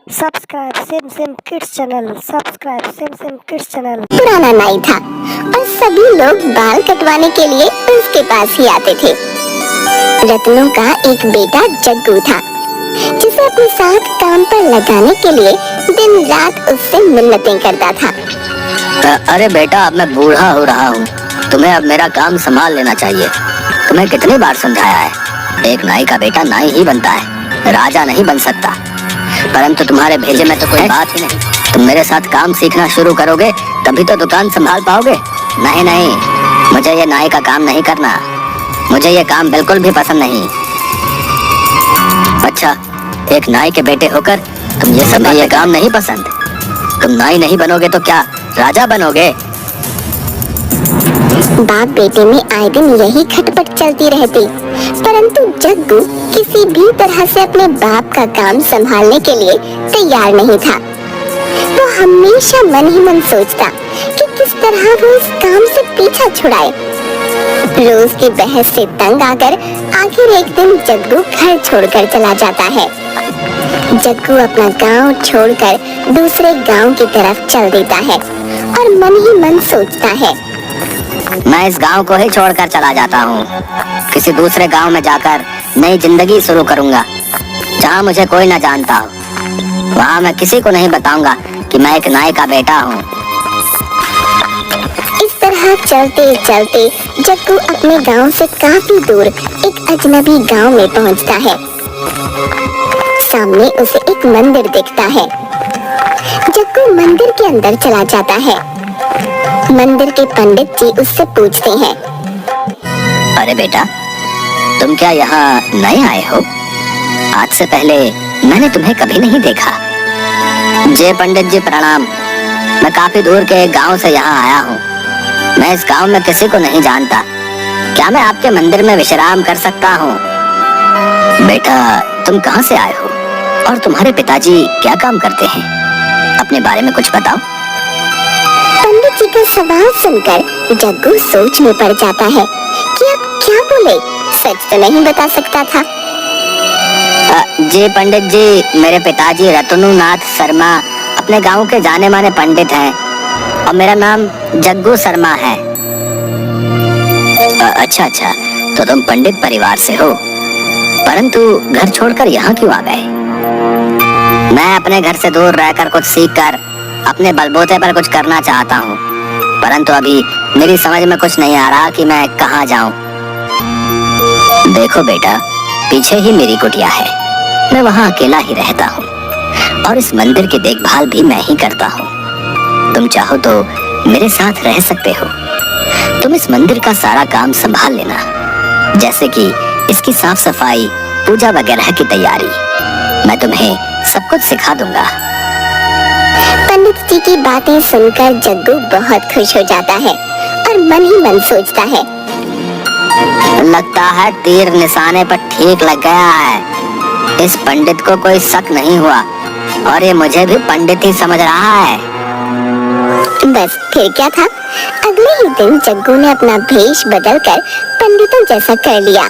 Subscribe SIM SIM kids channel. Subscribe SIM SIM kids channel. पुराना नाई था और सभी लोग बाल कटवाने के लिए उसके पास ही आते थे। रत्नों का एक बेटा जग्गू था जिसे अपने साथ काम पर लगाने के लिए दिन रात उससे मिन्नतें करता था। अरे बेटा, अब मैं बूढ़ा हो रहा हूँ, तुम्हें अब मेरा काम संभाल लेना चाहिए। तुम्हें कितनी बार समझाया है, एक नाई का बेटा नाई ही बनता है, राजा नहीं बन सकता। परंतु तुम्हारे भेजे में तो कोई बात ही नहीं। तुम मेरे साथ काम सीखना शुरू करोगे तभी तो दुकान संभाल पाओगे। नहीं नहीं, मुझे ये नाई का काम नहीं करना, मुझे ये काम बिल्कुल भी पसंद नहीं। अच्छा, एक नाई के बेटे होकर तुम ये सब ये काम नहीं पसंद? तुम नाई नहीं बनोगे तो क्या राजा बनोगे? बाप बेटे में आए दिन यही खटपट चलती रहती, परंतु जग्गू किसी भी तरह से अपने बाप का काम संभालने के लिए तैयार नहीं था। वो हमेशा मन ही मन सोचता कि किस तरह वो इस काम से पीछा छुड़ाए। रोज की बहस से तंग आकर आखिर एक दिन जग्गू घर छोड़कर चला जाता है। जग्गू अपना गांव छोड़कर दूसरे गांव की तरफ चल देता है और मन ही मन सोचता है, मैं इस गांव को ही छोड़कर चला जाता हूँ। किसी दूसरे गांव में जाकर नई जिंदगी शुरू करूंगा, जहाँ मुझे कोई न जानता हो। वहाँ मैं किसी को नहीं बताऊंगा कि मैं एक नाई का बेटा हूँ। इस तरह चलते चलते जग्गू अपने गांव से काफी दूर एक अजनबी गांव में पहुंचता है। सामने उसे एक मंदिर दिखता है। जग्गू मंदिर के अंदर चला जाता है। मंदिर के पंडित जी उससे पूछते हैं, अरे बेटा, तुम क्या यहाँ नए आए हो? आज से पहले मैंने तुम्हें कभी नहीं देखा। जय पंडित जी, प्रणाम। मैं काफी दूर के एक गांव से यहाँ आया हूँ। मैं इस गांव में किसी को नहीं जानता। क्या मैं आपके मंदिर में विश्राम कर सकता हूँ? बेटा, तुम कहाँ से आए हो और तुम्हारे पिताजी क्या काम करते हैं? अपने बारे में कुछ बताओ। पंडित जी का सवाल सुनकर जग्गू सोच में पड़ जाता है कि अब क्या बोले। सच तो नहीं बता सकता था। जी पंडित जी, मेरे पिताजी रतनुनाथ शर्मा अपने गांव के जाने माने पंडित हैं और मेरा नाम जग्गू शर्मा है। अच्छा अच्छा, तो तुम पंडित परिवार से हो, परंतु घर छोड़कर यहाँ क्यों आ गए? मैं अपने घर से दूर रहकर कुछ सीखकर अपने बलबूते पर कुछ करना चाहता हूँ, परंतु अभी मेरी समझ में कुछ नहीं आ रहा कि मैं कहाँ जाऊँ। देखो बेटा, पीछे ही मेरी कुटिया है। मैं वहाँ अकेला ही रहता हूँ और इस मंदिर की देखभाल भी मैं ही करता हूँ। तुम चाहो तो मेरे साथ रह सकते हो। तुम इस मंदिर का सारा काम संभाल लेना, जैसे कि इसकी साफ सफाई, पूजा वगैरह की तैयारी। मैं तुम्हें सब कुछ सिखा दूंगा। पंडित जी की बातें सुनकर जग्गू बहुत खुश हो जाता है और मन ही मन सोचता है, लगता है तीर निशाने पर ठीक लग गया है। इस पंडित को कोई शक नहीं हुआ और ये मुझे भी पंडित ही समझ रहा है। बस फिर क्या था, अगले ही दिन जग्गू ने अपना भेष बदलकर पंडितों जैसा कर लिया।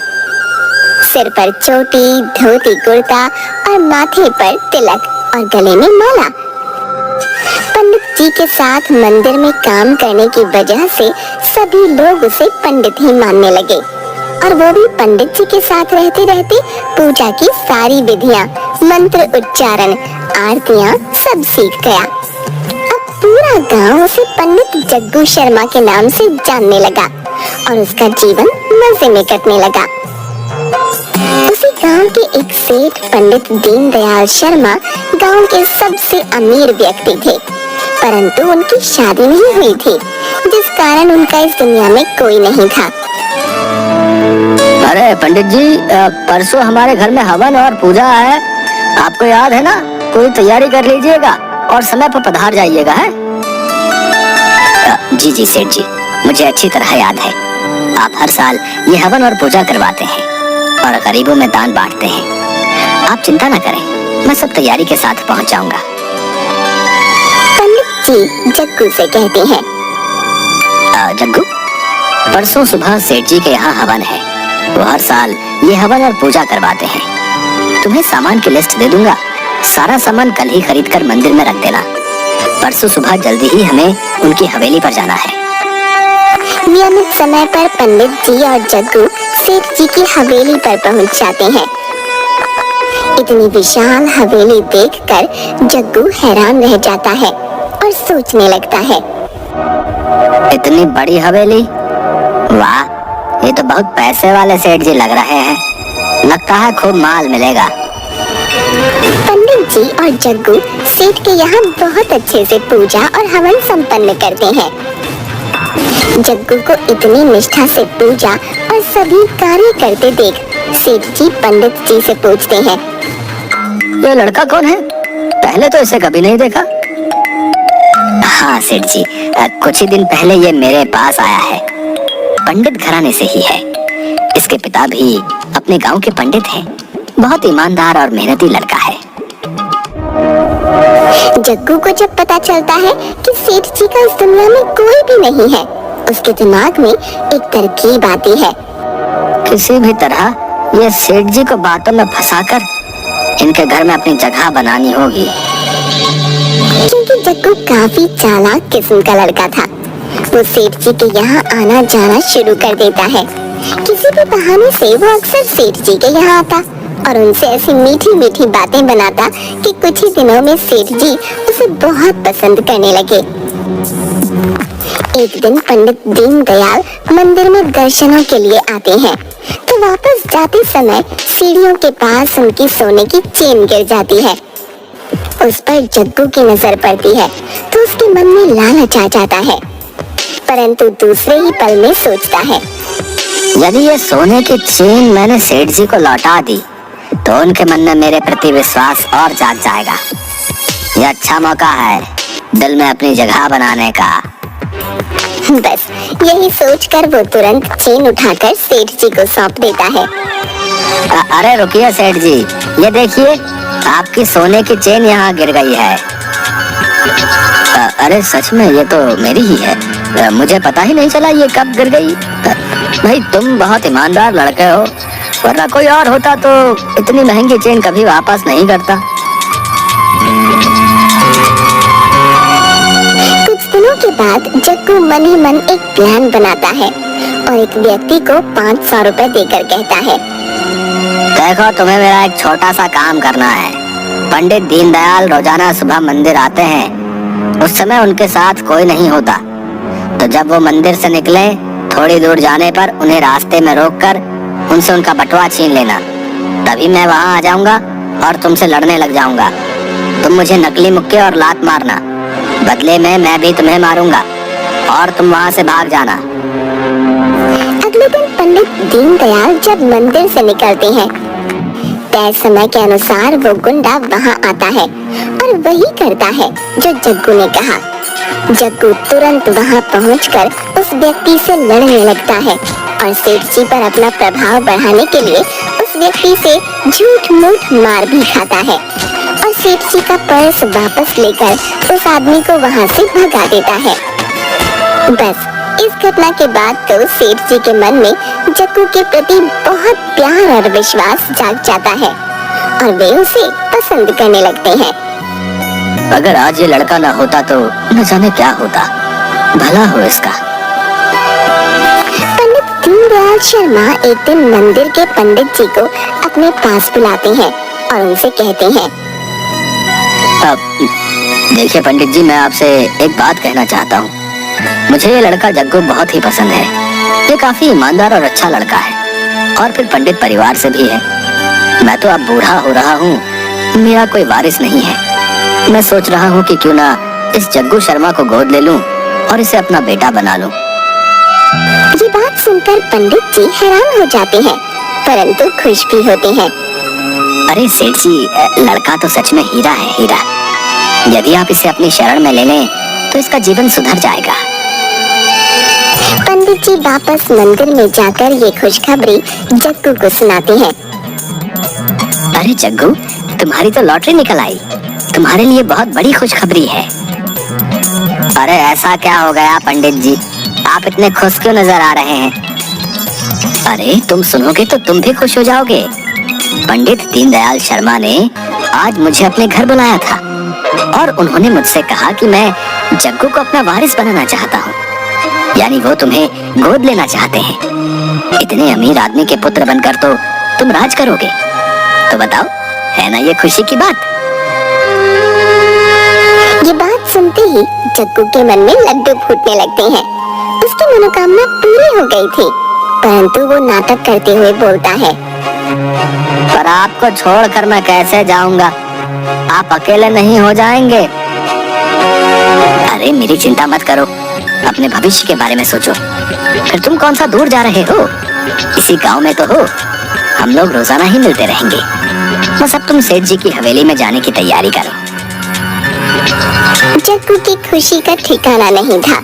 सिर पर चोटी, धोती कुर्ता और माथे पर तिलक और गले में माला। पंडित जी के साथ मंदिर में काम करने की वजह से सभी लोग उसे पंडित ही मानने लगे और वो भी पंडित जी के साथ रहते रहते पूजा की सारी विधियाँ, मंत्र उच्चारण, आरतियाँ सब सीख गया। अब पूरा गांव उसे पंडित जग्गू शर्मा के नाम से जानने लगा और उसका जीवन मजे में कटने लगा। उसी गांव के एक सेठ पंडित दीनदयाल शर्मा गांव के सबसे अमीर व्यक्ति थे, परंतु उनकी शादी नहीं हुई थी, जिस कारण उनका इस दुनिया में कोई नहीं था। अरे पंडित जी, परसों हमारे घर में हवन और पूजा है, आपको याद है ना? पूरी तैयारी कर लीजिएगा और समय पर पधार जाइएगा। है जी जी सेठ जी, मुझे अच्छी तरह याद है। आप हर साल ये हवन और पूजा करवाते हैं और गरीबों में दान बांटते हैं। आप चिंता न करें, मैं सब तैयारी के साथ पहुंच जाऊंगा। पंडित जी जग्गू से कहते हैं, जग्गू, परसों सुबह सेठ जी के यहाँ हवन है। वो हर साल ये हवन और पूजा करवाते हैं। तुम्हें सामान की लिस्ट दे दूंगा, सारा सामान कल ही खरीद कर मंदिर में रख देना। परसों सुबह जल्दी ही हमें उनकी हवेली पर जाना है। नियमित समय पर पंडित जी और जग्गू सेठ जी की हवेली पर पहुंच जाते हैं। इतनी विशाल हवेली देखकर जग्गू हैरान रह जाता है और सोचने लगता है, इतनी बड़ी हवेली, वाह, ये तो बहुत पैसे वाले सेठ जी लग रहे हैं। लगता है खूब माल मिलेगा। पंडित जी और जग्गू सेठ के यहाँ बहुत अच्छे से पूजा और हवन संपन्न करते हैं। जग्गू को इतनी निष्ठा से पूजा और सभी कार्य करते देख सेठ जी पंडित जी से पूछते हैं, ये लड़का कौन है? पहले तो इसे कभी नहीं देखा। हाँ सेठ जी, कुछ ही दिन पहले ये मेरे पास आया है। पंडित घराने से ही है। इसके पिता भी अपने गांव के पंडित हैं। बहुत ईमानदार और मेहनती लड़का है। जग्गू को जब पता चलता है कि सेठ जी का इस दुनिया में कोई भी नहीं है, उसके दिमाग में एक तरकीब आती है। किसी भी तरह ये सेठ जी को बातों में फंसाकर इनके घर में अपनी जगह बनानी होगी। क्योंकि जग्गू काफी चालाक किस्म का लड़का था, वो सेठ जी के यहाँ आना जाना शुरू कर देता है। किसी भी बहाने से वो अक्सर सेठ जी के यहाँ आता और उनसे ऐसी मीठी मीठी बातें बनाता कि कुछ ही दिनों में सेठ जी उसे बहुत पसंद करने लगे। एक दिन पंडित दीनदयाल मंदिर में दर्शनों के लिए आते हैं, तो वापस जाते समय सीढ़ियों के पास उनकी सोने की चेन गिर जाती है। उस पर जग्गू की नजर पड़ती है तो उसके मन में लालच आ जाता है, परंतु दूसरे ही पल में सोचता है, यदि ये सोने की चेन मैंने सेठ जी को लौटा दी तो उनके मन में मेरे प्रति विश्वास और जाग जाएगा। ये अच्छा मौका है दिल में अपनी जगह बनाने का। बस यही सोचकर वो तुरंत चेन उठाकर सेठ जी को सौंप देता है। अरे रुकिए सेठ जी, ये देखिए आपकी सोने की चेन यहाँ गिर गई है। अरे सच में ये तो मेरी ही है। मुझे पता ही नहीं चला ये कब गिर गई। भाई तुम बहुत ईमानदार लड़के हो, वरना कोई और होता तो इतनी महंगी चेन कभी वापस नहीं करता। कुछ दिनों के बाद जग्गू मन ही मन एक प्लान बनाता है और एक व्यक्ति को 500 रुपए देकर कहता है, देखो तुम्हें मेरा एक छोटा सा काम करना है। पंडित दीनदयाल रोजाना सुबह मंदिर आते हैं। उस समय उनके साथ कोई नहीं होता, तो जब वो मंदिर से निकले थोड़ी दूर जाने पर उन्हें रास्ते में रोककर उनसे उनका बटुआ छीन लेना। तभी मैं वहाँ आ जाऊंगा और तुमसे लड़ने लग जाऊंगा। तुम मुझे नकली मुक्के और लात मारना, बदले में मैं भी तुम्हें मारूंगा और तुम वहाँ से भाग जाना। अगले दिन पंडित दीनदयाल जब मंदिर से निकलते हैं, तय समय के अनुसार वो गुंडा वहाँ आता है और वही करता है जो जग्गू ने कहा। जग्गू तुरंत वहाँ पहुंचकर उस व्यक्ति से लड़ने लगता है और सेठ जी पर अपना प्रभाव बढ़ाने के लिए उस व्यक्ति से झूठ मूठ मार भी खाता है और सेठ जी का पर्स वापस लेकर उस आदमी को वहाँ से भगा देता है। बस इस घटना के बाद तो सेठ जी के मन में जग्गू के प्रति बहुत प्यार और विश्वास जाग जाता है और वे उसे पसंद करने लगते हैं। अगर आज ये लड़का ना होता तो न जाने क्या होता। भला हो इसका। पंडित दीनदयाल शर्मा एक दिन मंदिर के पंडित जी को अपने पास बुलाते हैं और उनसे कहते हैं, देखिए पंडित जी, मैं आपसे एक बात कहना चाहता हूँ। मुझे ये लड़का जग्गू बहुत ही पसंद है। ये काफी ईमानदार और अच्छा लड़का है और फिर पंडित परिवार से भी है। मैं तो अब बूढ़ा हो रहा हूँ, मेरा कोई वारिस नहीं है। मैं सोच रहा हूँ कि क्यों ना इस जग्गू शर्मा को गोद ले लूं और इसे अपना बेटा बना लूं। ये बात सुनकर पंडित जी हैरान हो जाते हैं, परंतु खुश भी होते हैं। अरे सेठ जी, लड़का तो सच में हीरा है, हीरा। यदि आप इसे अपनी शरण में ले लें तो इसका जीवन सुधर जाएगा। पंडित जी वापस मंदिर में जाकर ये खुशखबरी जग्गू को सुनाते हैं। अरे जग्गू, तुम्हारी तो लॉटरी निकल आई। तुम्हारे लिए बहुत बड़ी खुशखबरी है। अरे ऐसा क्या हो गया पंडित जी, आप इतने खुश क्यों नजर आ रहे हैं? अरे तुम सुनोगे तो तुम भी खुश हो जाओगे। पंडित दीनदयाल शर्मा ने आज मुझे अपने घर बुलाया था और उन्होंने मुझसे कहा कि मैं जग्गू को अपना वारिस बनाना चाहता हूँ, यानी वो तुम्हें गोद लेना चाहते हैं। इतने अमीर आदमी के पुत्र बनकर तो तुम राज करोगे, तो बताओ, है ना ये खुशी की बात? ये बात सुनते ही जग्गू के मन में लड्डू फूटने लगते हैं। उसकी मनोकामना पूरी हो गई थी, परंतु वो नाटक करते हुए बोलता है, पर आपको छोड़कर मैं कैसे जाऊंगा? आप अकेले नहीं हो जाएंगे। अरे मेरी चिंता मत करो, अपने भविष्य के बारे में सोचो। फिर तुम कौन सा दूर जा रहे हो, इसी गांव में तो हो। हम लोग रोजाना ही मिलते रहेंगे। बस अब तुम सेठ जी की हवेली में जाने की तैयारी करो। जग्गू की खुशी का ठिकाना नहीं था।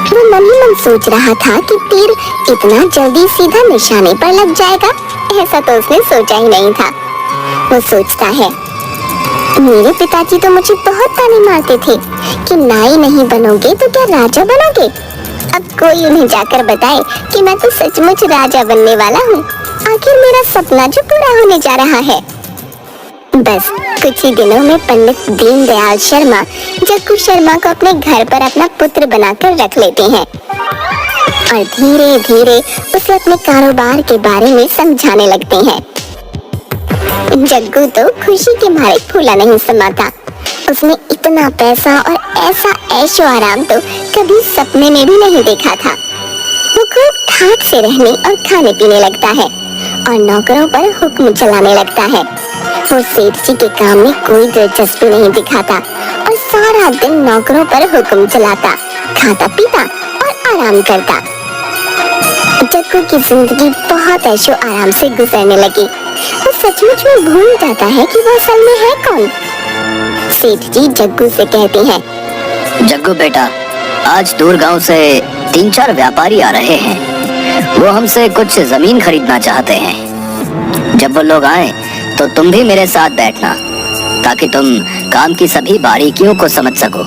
वो मन ही मन सोच रहा था कि तीर इतना जल्दी सीधा निशाने पर लग जाएगा, ऐसा तो उसने सोचा ही नहीं था। वो सोचता है, मेरे पिताजी तो मुझे बहुत ताने मारते थे कि नाई नहीं बनोगे तो क्या राजा बनोगे। अब कोई उन्हें जाकर बताए कि मैं तो सचमुच राजा बनने वाला हूँ। आखिर मेरा सपना जो पूरा होने जा रहा है। बस कुछ ही दिनों में पंडित दीनदयाल शर्मा जग्गू शर्मा को अपने घर पर अपना पुत्र बनाकर रख लेते हैं और धीरे धीरे उसे अपने कारोबार के बारे में समझाने लगते हैं। जग्गू तो खुशी के मारे फूला नहीं समाता। उसने इतना पैसा और ऐसा ऐशो आराम तो कभी सपने में भी नहीं देखा था। वो खूब ठाट से रहने और खाने पीने लगता है और नौकरों पर हुक्म चलाने लगता है। वो सेठ जी के काम में कोई दिलचस्पी नहीं दिखाता और सारा दिन नौकरों पर हुक्म चलाता, खाता पीता और आराम करता। जग्गू की जिंदगी बहुत ऐशो आराम से गुजरने लगी। वो सचमुच में भूल जाता है कि वो असल में है कौन। सेठ जी जग्गू से कहते हैं, जग्गू बेटा, आज दूर गांव से 3-4 व्यापारी आ रहे हैं। वो हमसे कुछ जमीन खरीदना चाहते हैं। जब वो लोग आए तो तुम भी मेरे साथ बैठना, ताकि तुम काम की सभी बारीकियों को समझ सको।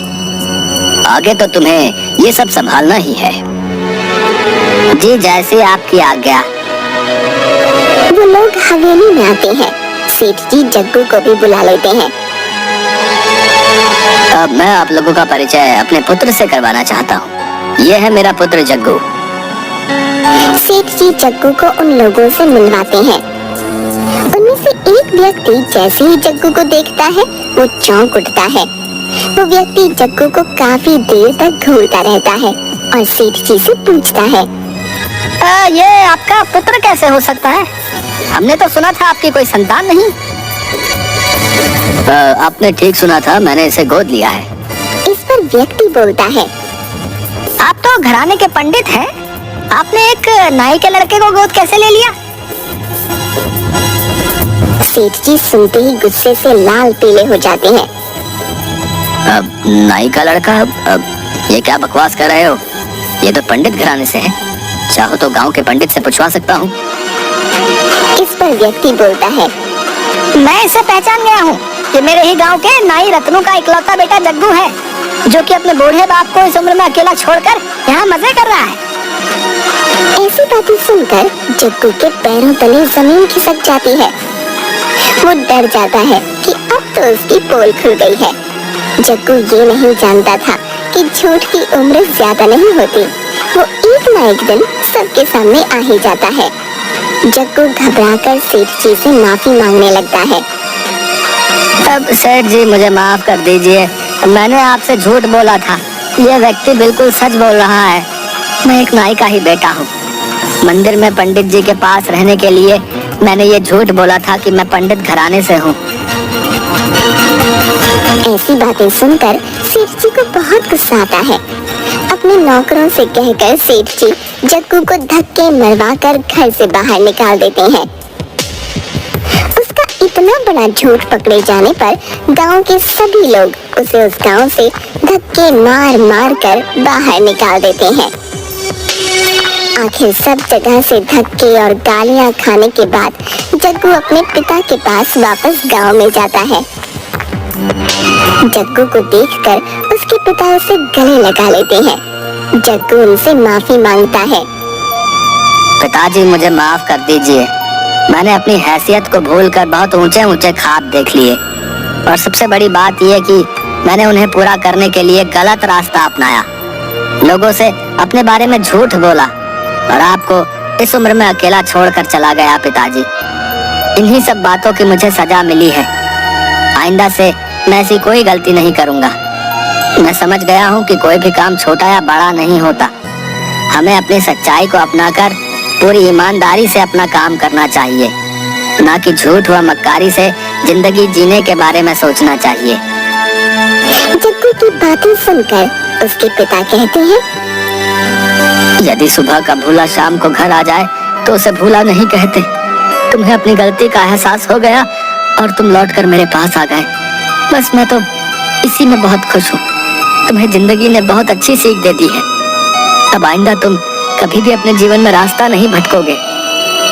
आगे तो तुम्हें ये सब संभालना ही है। जी, जैसे आपकी आज्ञा। वो लोग हवेली में आते हैं। सेठ जी जग्गू को भी बुला लेते हैं। अब मैं आप लोगों का परिचय अपने पुत्र से करवाना चाहता हूँ। ये है मेरा पुत्र जग्गू। सेठ जी जग्गू को उन लोगों से मिलवाते हैं। उनमें से एक व्यक्ति जैसे ही जग्गू को देखता है वो चौंक उठता है। वो व्यक्ति जग्गू को काफी देर तक घूरता रहता है और सेठ जी से पूछता है, ये आपका पुत्र कैसे हो सकता है? हमने तो सुना था आपकी कोई संतान नहीं। आपने ठीक सुना था, मैंने इसे गोद लिया है। इस पर व्यक्ति बोलता है, आप तो घराने के पंडित हैं, आपने एक नाई के लड़के को गोद कैसे ले लिया? सेठ जी सुनते ही गुस्से से लाल पीले हो जाते हैं। अब नाई का लड़का? अब ये क्या बकवास कर रहे हो? ये तो पंडित घराने से है। चाहो तो गांव के पंडित से पूछवा सकता हूँ। इस पर व्यक्ति बोलता है, मैं इसे पहचान गया हूँ। ये मेरे ही गांव के नाई रत्नों का इकलौता बेटा जग्गू है, जो कि अपने बूढ़े बाप को इस उम्र में अकेला छोड़कर यहाँ मजे कर रहा है। ऐसी बातें सुनकर जग्गू के पैरों तले जमीन खिसक जाती है। वो डर जाता है कि अब तो उसकी पोल खुल गई है। जग्गू ये नहीं जानता था कि झूठ की उम्र ज्यादा नहीं होती। वो एक ना एक दिन सबके सामने आ ही जाता है। जग्गू घबराकर सेठ जी से माफी मांगने लगता है। अब सेठ जी मुझे माफ कर दीजिए, मैंने आपसे झूठ बोला था। ये व्यक्ति बिल्कुल सच बोल रहा है। मैं एक नाई का ही बेटा हूँ। मंदिर में पंडित जी के पास रहने के लिए मैंने ये झूठ बोला था कि मैं पंडित घराने से हूँ। ऐसी बातें सुनकर सेठ जी को बहुत गुस्सा आता है। अपने नौकरों से कहकर सेठ जी जग्गू को धक्के मरवाकर घर से बाहर निकाल देते हैं। उसका इतना बड़ा झूठ पकड़े जाने पर गांव के सभी लोग उसे उस गांव से धक्के मार मार कर बाहर निकाल देते हैं। आखिर सब जगह से धक्के और गालियां खाने के बाद जग्गू अपने पिता के पास वापस गांव में जाता है। जग्गू को देखकर उसके पिता उसे गले लगा लेते हैं। जग्गू उनसे माफी मांगता है। पिताजी मुझे माफ कर दीजिए, मैंने अपनी हैसियत को भूलकर बहुत ऊंचे ऊंचे ख्वाब देख लिए, और सबसे बड़ी बात यह कि मैंने उन्हें पूरा करने के लिए गलत रास्ता अपनाया। लोगों से अपने बारे में झूठ बोला और आपको इस उम्र में अकेला छोड़कर चला गया पिताजी। इन्हीं सब बातों की मुझे सजा मिली है। आइंदा से मैं ऐसी कोई गलती नहीं करूंगा। मैं समझ गया हूँ कि कोई भी काम छोटा या बड़ा नहीं होता। हमें अपनी सच्चाई को अपनाकर पूरी ईमानदारी से अपना काम करना चाहिए, ना कि झूठ व मक्कारी से जिंदगी जीने के बारे में सोचना चाहिए। जग्गू की बातें सुनकर उसके पिता कहते हैं, यदि सुबह का भूला शाम को घर आ जाए तो उसे भूला नहीं कहते। तुम्हें अपनी गलती का एहसास हो गया और तुम लौटकर मेरे पास आ गए। बस मैं तो इसी में बहुत खुश हूँ। तुम्हें जिंदगी ने बहुत अच्छी सीख दे दी है। अब आइंदा तुम कभी भी अपने जीवन में रास्ता नहीं भटकोगे।